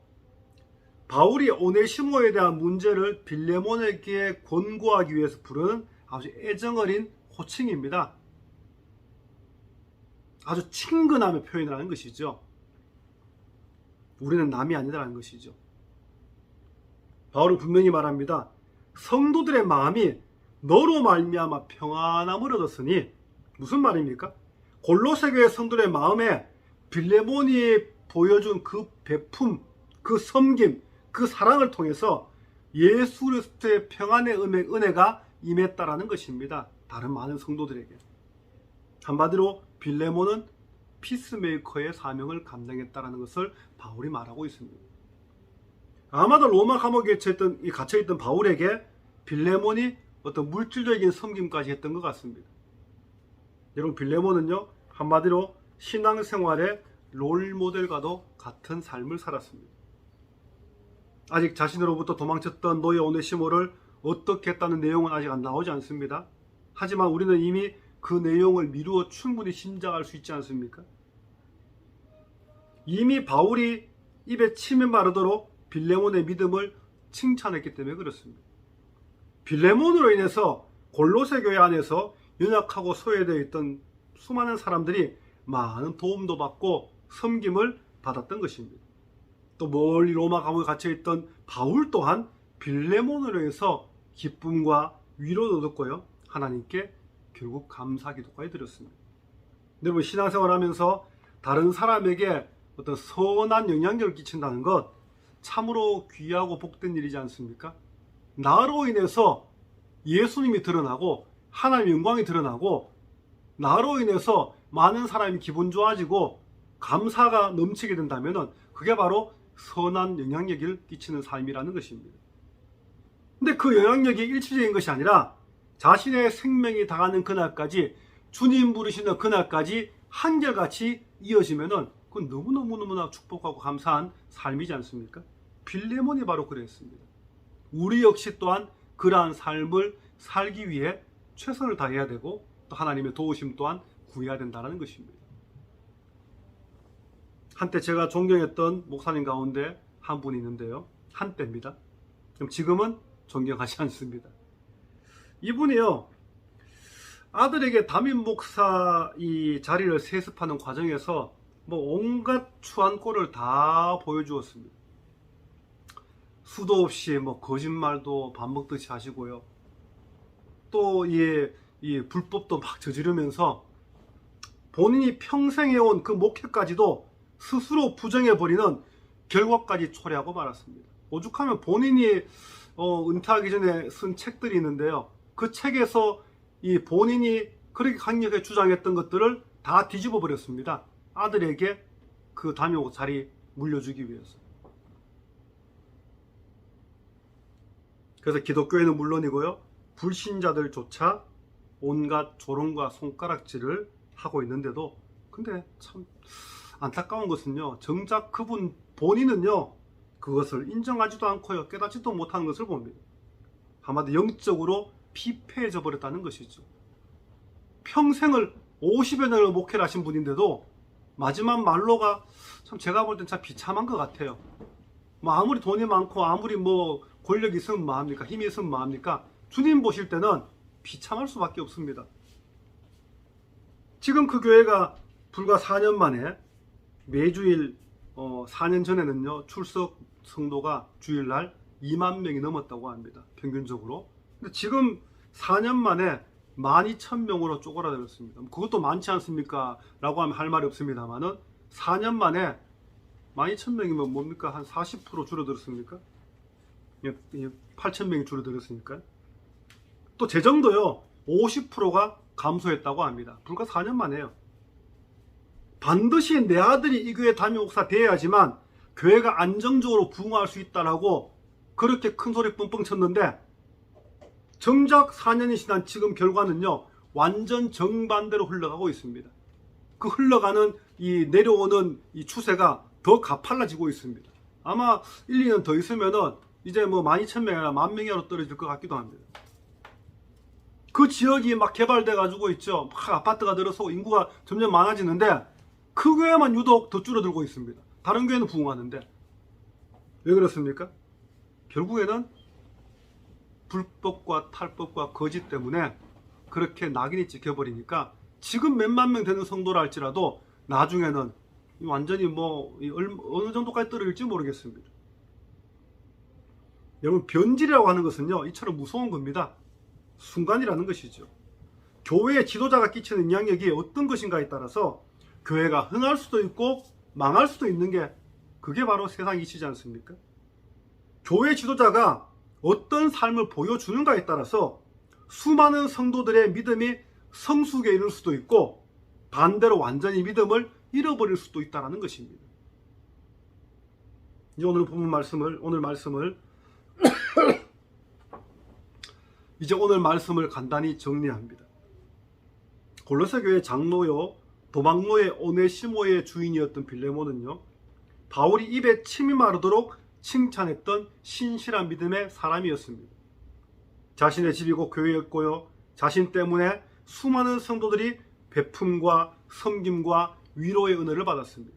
바울이 오네시모에 대한 문제를 빌레몬에게 권고하기 위해서 부르는 아주 애정어린 호칭입니다. 아주 친근함의 표현이라는 것이죠. 우리는 남이 아니다라는 것이죠. 바울은 분명히 말합니다. 성도들의 마음이 너로 말미암아 평안함을 얻었으니, 무슨 말입니까? 골로새 교회 성도들의 마음에 빌레몬이 보여준 그 베품, 그 섬김, 그 사랑을 통해서 예수 그리스도의 평안의 은혜가 임했다라는 것입니다. 다른 많은 성도들에게. 한마디로 빌레몬은 피스메이커의 사명을 감당했다라는 것을 바울이 말하고 있습니다. 아마도 로마 감옥에 갇혀있던 바울에게 빌레몬이 어떤 물질적인 섬김까지 했던 것 같습니다. 여러분, 빌레몬은요, 한마디로 신앙생활의 롤모델과도 같은 삶을 살았습니다. 아직 자신으로부터 도망쳤던 노예 오네시모를 어떻게 했다는 내용은 아직 안 나오지 않습니다. 하지만 우리는 이미 그 내용을 미루어 충분히 짐작할 수 있지 않습니까? 이미 바울이 입에 침이 마르도록 빌레몬의 믿음을 칭찬했기 때문에 그렇습니다. 빌레몬으로 인해서 골로새 교회 안에서 연약하고 소외되어 있던 수많은 사람들이 많은 도움도 받고 섬김을 받았던 것입니다. 또 멀리 로마 감옥에 갇혀있던 바울 또한 빌레몬으로 인해서 기쁨과 위로도 얻었고요, 하나님께 결국 감사 기도까지 드렸습니다. 여러분, 신앙생활 하면서 다른 사람에게 어떤 선한 영향력을 끼친다는 것 참으로 귀하고 복된 일이지 않습니까? 나로 인해서 예수님이 드러나고 하나님의 영광이 드러나고 나로 인해서 많은 사람이 기분 좋아지고 감사가 넘치게 된다면 그게 바로 선한 영향력을 끼치는 삶이라는 것입니다. 근데 그 영향력이 일시적인 것이 아니라 자신의 생명이 다가는 그날까지, 주님 부르시는 그날까지 한결같이 이어지면 그건 너무너무나 축복하고 감사한 삶이지 않습니까? 빌레몬이 바로 그랬습니다. 우리 역시 또한 그러한 삶을 살기 위해 최선을 다해야 되고 또 하나님의 도우심 또한 구해야 된다는 것입니다. 한때 제가 존경했던 목사님 가운데 한 분이 있는데요, 한때입니다. 지금은 존경하지 않습니다. 이분이요, 아들에게 담임 목사 이 자리를 세습하는 과정에서 온갖 추한 꼴을 다 보여주었습니다. 수도 없이 거짓말도 밥 먹듯이 하시고요, 또 이 불법도 막 저지르면서 본인이 평생 해온 그 목회까지도 스스로 부정해버리는 결과까지 초래하고 말았습니다. 오죽하면 본인이 은퇴하기 전에 쓴 책들이 있는데요, 그 책에서 이 본인이 그렇게 강력하게 주장했던 것들을 다 뒤집어 버렸습니다. 아들에게 그 담임 자리 물려주기 위해서. 그래서 기독교회는 물론이고요, 불신자들조차 온갖 조롱과 손가락질을 하고 있는데도, 근데 참 안타까운 것은요, 정작 그분 본인은요 그것을 인정하지도 않고요, 깨닫지도 못하는 것을 봅니다. 한마디로 영적으로 피폐해져 버렸다는 것이죠. 평생을 50여 년을 목회를 하신 분인데도 마지막 말로가 참 제가 볼 땐 참 비참한 것 같아요. 아무리 돈이 많고 아무리 권력이 있으면 뭐합니까? 힘이 있으면 뭐합니까? 주님 보실 때는 비참할 수밖에 없습니다. 지금 그 교회가 불과 4년 만에 매주일 4년 전에는요 출석 성도가 주일날 2만 명이 넘었다고 합니다, 평균적으로. 근데 지금 4년 만에 12,000명으로 쪼그라들었습니다. 그것도 많지 않습니까? 라고 하면 할 말이 없습니다만은 4년 만에 12,000명이면 뭡니까? 한 40% 줄어들었습니까? 8,000명이 줄어들었으니까. 또 재정도요 50%가 감소했다고 합니다. 불과 4년 만에요. 반드시 내 아들이 이 교회 담임 목사 되어야지만 교회가 안정적으로 부흥할 수 있다라고 그렇게 큰 소리 뻥뻥 쳤는데, 정작 4년이 지난 지금 결과는요 완전 정반대로 흘러가고 있습니다. 그 흘러가는 이 내려오는 이 추세가 더 가팔라지고 있습니다. 아마 1, 2년 더 있으면은 이제 12,000명이 아니라 10,000명으로 떨어질 것 같기도 합니다. 그 지역이 막 개발돼 가지고 있죠. 막 아파트가 늘어서고 인구가 점점 많아지는데 그 교회만 유독 더 줄어들고 있습니다. 다른 교회는 부흥하는데. 왜 그렇습니까? 결국에는 불법과 탈법과 거짓 때문에 그렇게 낙인이 찍혀버리니까 지금 몇만 명 되는 성도라 할지라도 나중에는 완전히 어느 정도까지 떨어질지 모르겠습니다. 여러분, 변질이라고 하는 것은요 이처럼 무서운 겁니다. 순간이라는 것이죠. 교회의 지도자가 끼치는 영향력이 어떤 것인가에 따라서 교회가 흥할 수도 있고 망할 수도 있는 게 그게 바로 세상 이치지 않습니까? 교회 지도자가 어떤 삶을 보여주는가에 따라서 수많은 성도들의 믿음이 성숙에 이를 수도 있고 반대로 완전히 믿음을 잃어버릴 수도 있다는 것입니다. 이제 오늘 말씀을 간단히 정리합니다. 골로새 교회 장로요 도망노의 오네시모의 주인이었던 빌레몬은요 바울이 입에 침이 마르도록 칭찬했던 신실한 믿음의 사람이었습니다. 자신의 집이 곧 교회였고요 자신 때문에 수많은 성도들이 베품과 섬김과 위로의 은혜를 받았습니다.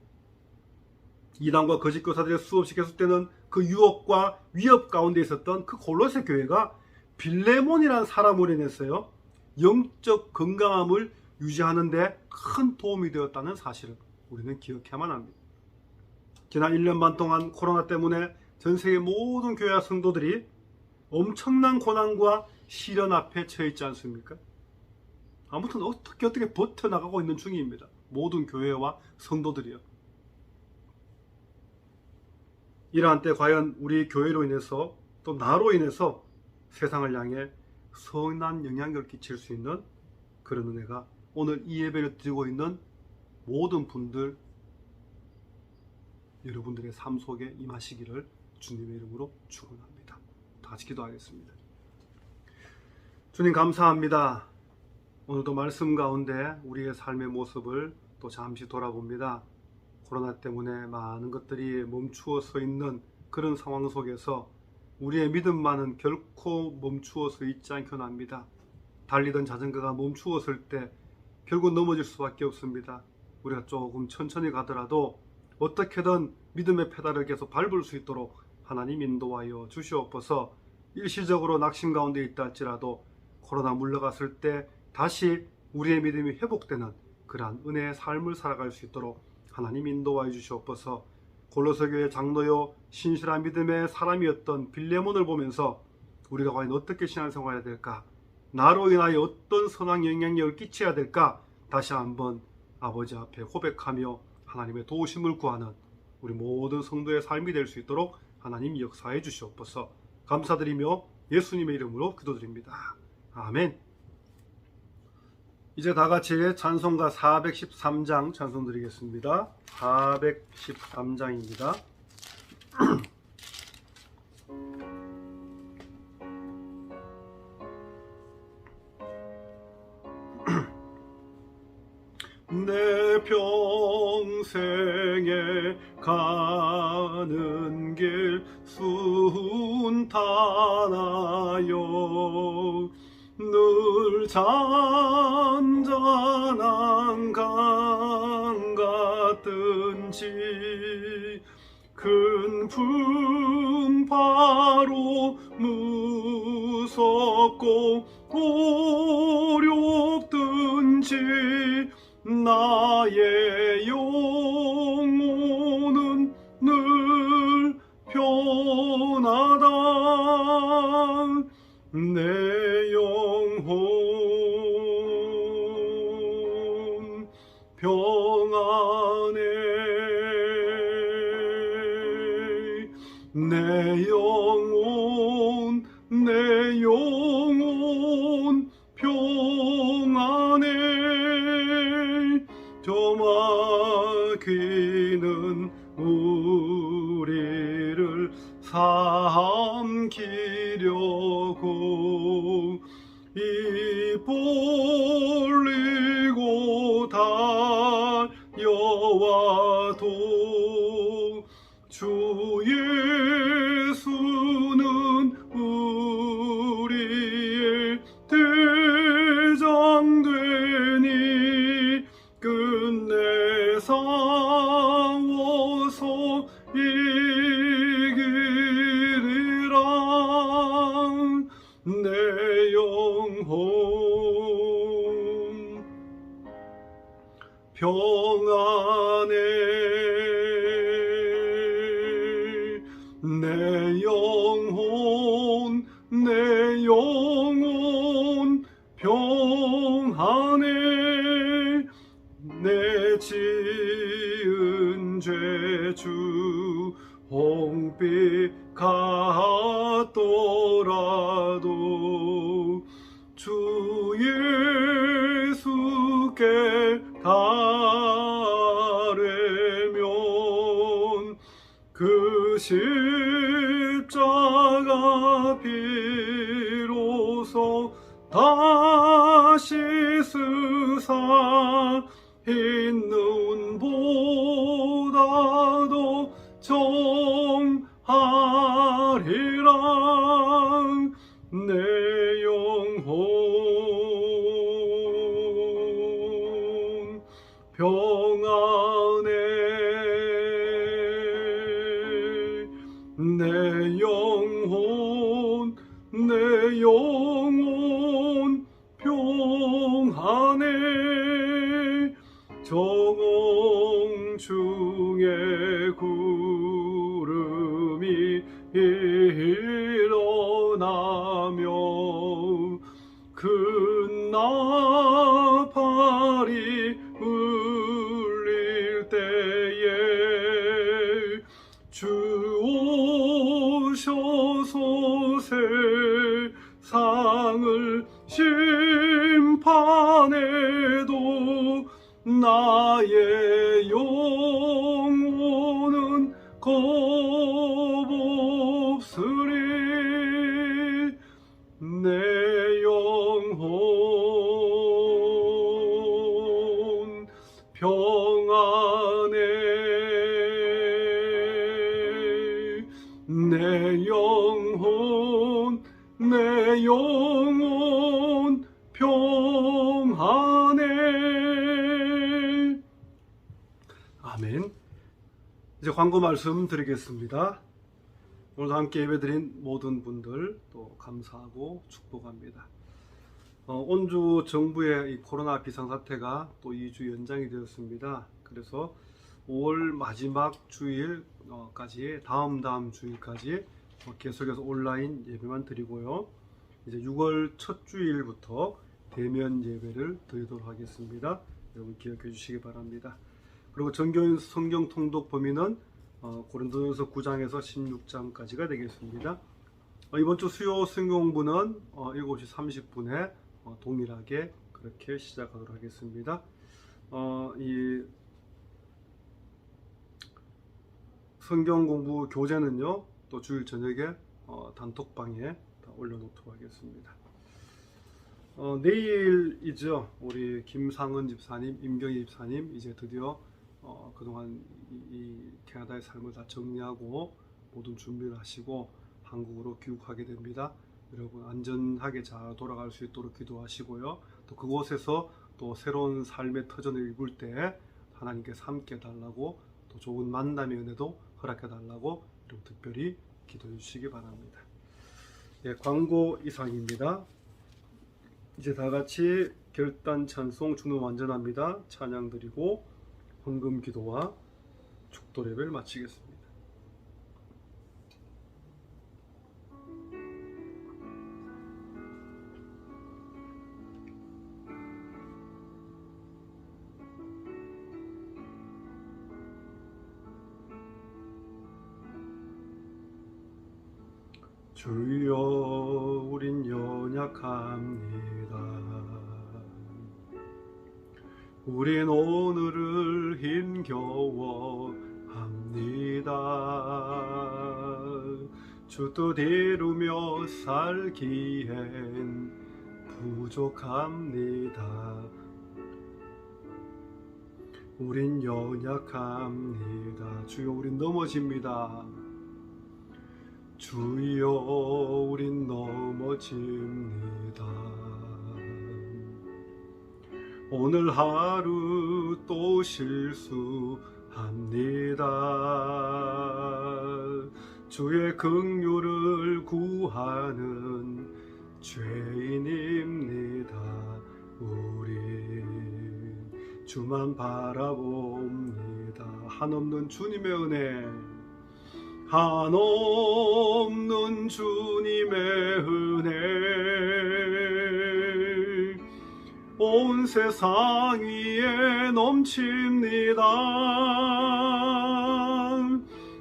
이단과 거짓 교사들의 수없이 계속되는 그 유혹과 위협 가운데 있었던 그 골로새 교회가 빌레몬이라는 사람으로 인해서요, 영적 건강함을 유지하는 데 큰 도움이 되었다는 사실을 우리는 기억해야만 합니다. 지난 1년 반 동안 코로나 때문에 전 세계 모든 교회와 성도들이 엄청난 고난과 시련 앞에 처해 있지 않습니까? 아무튼 어떻게 버텨나가고 있는 중입니다. 모든 교회와 성도들이요. 이러한 때 과연 우리 교회로 인해서 또 나로 인해서 세상을 향해 선한 영향력을 끼칠 수 있는 그런 은혜가 오늘 이 예배를 드리고 있는 모든 분들, 여러분들의 삶 속에 임하시기를 주님의 이름으로 축원합니다. 다 같이 기도하겠습니다. 주님 감사합니다. 오늘도 말씀 가운데 우리의 삶의 모습을 또 잠시 돌아봅니다. 코로나 때문에 많은 것들이 멈추어서 있는 그런 상황 속에서 우리의 믿음만은 결코 멈추어서 있지 않기는 합니다. 달리던 자전거가 멈추었을 때 결국 넘어질 수밖에 없습니다. 우리가 조금 천천히 가더라도 어떻게든 믿음의 페달을 계속 밟을 수 있도록 하나님 인도하여 주시옵소서. 일시적으로 낙심 가운데 있다 할지라도 코로나 물러갔을 때 다시 우리의 믿음이 회복되는 그러한 은혜의 삶을 살아갈 수 있도록 하나님 인도하여 주시옵소서. 골로새 교회 장로요 신실한 믿음의 사람이었던 빌레몬을 보면서 우리가 과연 어떻게 신앙생활해야 될까, 나로 인하여 어떤 선한 영향력을 끼쳐야 될까, 다시 한번 아버지 앞에 고백하며 하나님의 도우심을 구하는 우리 모든 성도의 삶이 될 수 있도록 하나님 역사해 주시옵소서. 감사드리며 예수님의 이름으로 기도드립니다. 아멘. 이제 다 같이 찬송가 413장 찬송 드리겠습니다. 413장입니다. 내 평생에 가는 길 순탄하여 늘 잔잔한 강 같든지 큰 풍파로 무섭고 어렵든지 나의 영혼은 늘 편하다. 내 영혼 평안해. 내 영혼 평안해. 저 마귀는 우리를 삼키려고 입 벌리고 달려와도 주 예수는 우리의 대장 되니 끝내 싸워서 이기리라. 내 영혼 평안해. 내 영혼 평안해. 내 지은 죄 주 홍빛 같더라도 주 예수께 달래면 그 십자가 비로소 다시 쓰사 흰 눈보다도 정하리라. 내 영혼 평안해. 내 영혼 평안해. 정중에 구름이 일어나며 큰 나팔이 울릴 때에 주 오셔서 세상을 심판해도 나의 영혼은 겁없으리. 내 영혼 평안해. 내 영혼 평안해. 아멘. 이제 광고 말씀 드리겠습니다. 오늘도 함께 예배드린 모든 분들 또 감사하고 축복합니다. 온주 정부의 이 코로나 비상사태가 또 2주 연장이 되었습니다. 그래서 5월 마지막 주일까지 다음 주일까지 계속해서 온라인 예배만 드리고요. 이제 6월 첫 주일부터 대면 예배를 드리도록 하겠습니다. 여러분 기억해 주시기 바랍니다. 그리고 정교인 성경 통독 범위는 고린도전서 9장에서 16장까지가 되겠습니다. 이번 주 수요 성경 공부는 7시 30분에 동일하게 그렇게 시작하도록 하겠습니다. 이 성경 공부 교재는요, 또 주일 저녁에 단톡방에 다 올려놓도록 하겠습니다. 내일이죠. 우리 김상은 집사님, 임경희 집사님 이제 드디어 그동안 이 캐나다의 삶을 다 정리하고 모든 준비를 하시고 한국으로 귀국하게 됩니다. 여러분 안전하게 잘 돌아갈 수 있도록 기도하시고요. 또 그곳에서 또 새로운 삶의 터전을 읽을 때 하나님께서 함께 해달라고, 또 좋은 만남의 은혜도 허락해달라고 여러분 특별히 기도해 주시기 바랍니다. 예, 광고 이상입니다. 이제 다 같이 결단 찬송 주는 완전합니다. 찬양 드리고 헌금 기도와 축도 예배를 마치겠습니다. 주여 우린 연약합니다. 우린 오늘을 힘겨워합니다. 주 뜻 이루며 살기엔 부족합니다. 우린 연약합니다. 주여 우린 넘어집니다. 주여 우린 넘어집니다. 오늘 하루 또 실수합니다. 주의 긍휼을 구하는 죄인입니다. 우리 주만 바라봅니다. 한없는 주님의 은혜, 한없는 주님의 은혜 온 세상 위에 넘칩니다.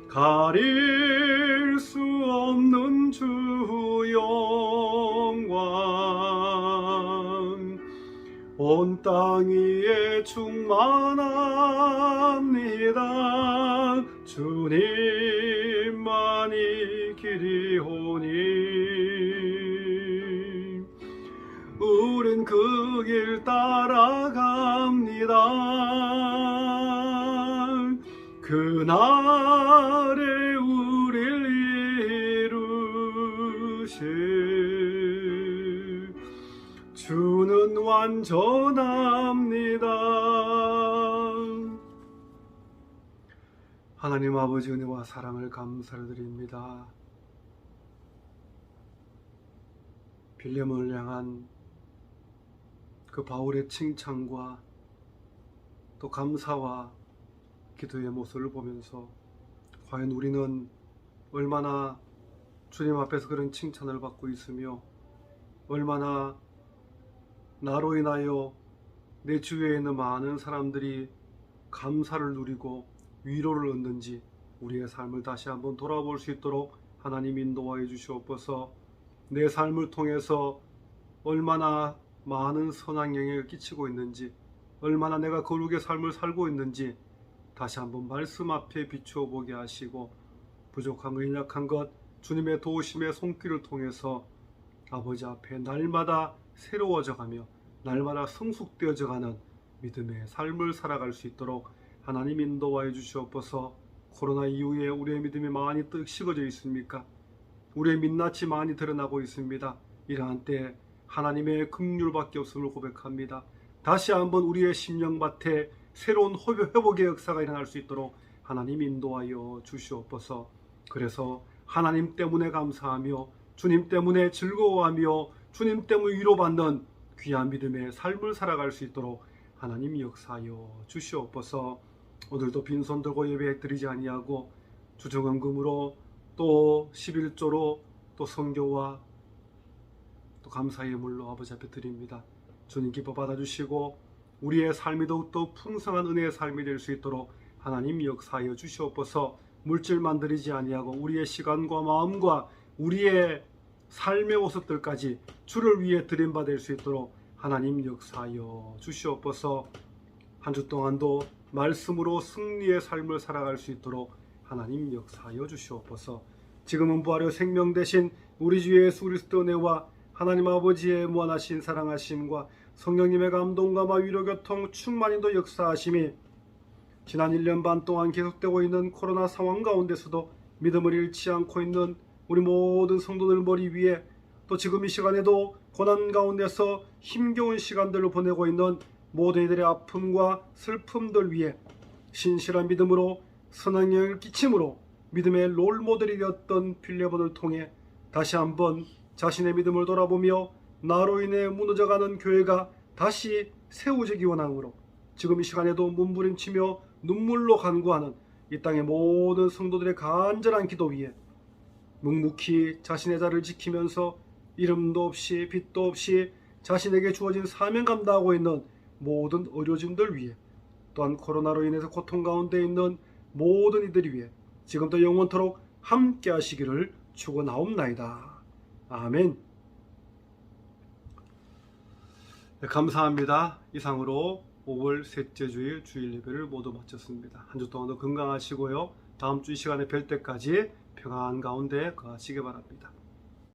가릴 수 없는 주 영광 온 땅 위에 충만합니다. 주님만이 길이오니 우린 그 길 따라갑니다. 그날에 우릴 이루실 주는 완전합니다. 하나님 아버지 은혜와 사랑을 감사를 드립니다. 빌레몬을 향한 그 바울의 칭찬과 또 감사와 기도의 모습을 보면서 과연 우리는 얼마나 주님 앞에서 그런 칭찬을 받고 있으며 얼마나 나로 인하여 내 주위에 있는 많은 사람들이 감사를 누리고 위로를 얻는지 우리의 삶을 다시 한번 돌아볼 수 있도록 하나님 인도하여 주시옵소서. 내 삶을 통해서 얼마나 많은 선한 영향을 끼치고 있는지, 얼마나 내가 거룩의 삶을 살고 있는지 다시 한번 말씀 앞에 비추어 보게 하시고, 부족한 것, 연약한 것 주님의 도우심의 손길을 통해서 아버지 앞에 날마다 새로워져가며 날마다 성숙되어져가는 믿음의 삶을 살아갈 수 있도록 하나님 인도하여 주시옵소서. 코로나 이후에 우리의 믿음이 많이 식어져 있습니까? 우리의 민낯이 많이 드러나고 있습니다. 이러한 때 하나님의 긍휼밖에 없음을 고백합니다. 다시 한번 우리의 심령밭에 새로운 회복의 역사가 일어날 수 있도록 하나님 인도하여 주시옵소서. 그래서 하나님 때문에 감사하며 주님 때문에 즐거워하며 주님 때문에 위로받는 귀한 믿음의 삶을 살아갈 수 있도록 하나님 역사하여 주시옵소서. 오늘도 빈손 들고 예배 드리지 아니하고 주정헌금으로 또 11조로 또 선교와 또 감사의 물로 아버지 앞에 드립니다. 주님 기뻐 받아주시고 우리의 삶이 더욱더 풍성한 은혜의 삶이 될 수 있도록 하나님 역사하여 주시옵소서. 물질만 드리지 아니하고 우리의 시간과 마음과 우리의 삶의 모습들까지 주를 위해 드림받을 수 있도록 하나님 역사하여 주시옵소서. 한 주 동안도 말씀으로 승리의 삶을 살아갈 수 있도록 하나님 역사하여 주시옵소서. 지금은 부활의 생명 되신 우리 주 예수 그리스도 은혜와 하나님 아버지의 무한하신 사랑하심과 성령님의 감동과 위로 교통 충만히도 역사하심이 지난 1년 반 동안 계속되고 있는 코로나 상황 가운데서도 믿음을 잃지 않고 있는 우리 모든 성도들 머리 위에, 또 지금 이 시간에도 고난 가운데서 힘겨운 시간들을 보내고 있는 모든 이들의 아픔과 슬픔들 위에 신실한 믿음으로 선한 영향을 끼침으로 믿음의 롤모델이 되었던 빌레몬을 통해 다시 한번 자신의 믿음을 돌아보며 나로 인해 무너져가는 교회가 다시 세워지기 원함으로 지금 이 시간에도 몸부림치며 눈물로 간구하는 이 땅의 모든 성도들의 간절한 기도 위에 묵묵히 자신의 자를 지키면서 이름도 없이 빛도 없이 자신에게 주어진 사명 감당하고 있는 모든 의료진들 위해, 또한 코로나로 인해서 고통 가운데 있는 모든 이들 위해 지금도 영원토록 함께 하시기를 축원하옵나이다. 아멘. 네, 감사합니다. 이상으로 5월 셋째 주일 주일 예배를 모두 마쳤습니다. 한 주 동안도 건강하시고요. 다음 주 이 시간에 뵐 때까지 평안 가운데 거하시기 바랍니다.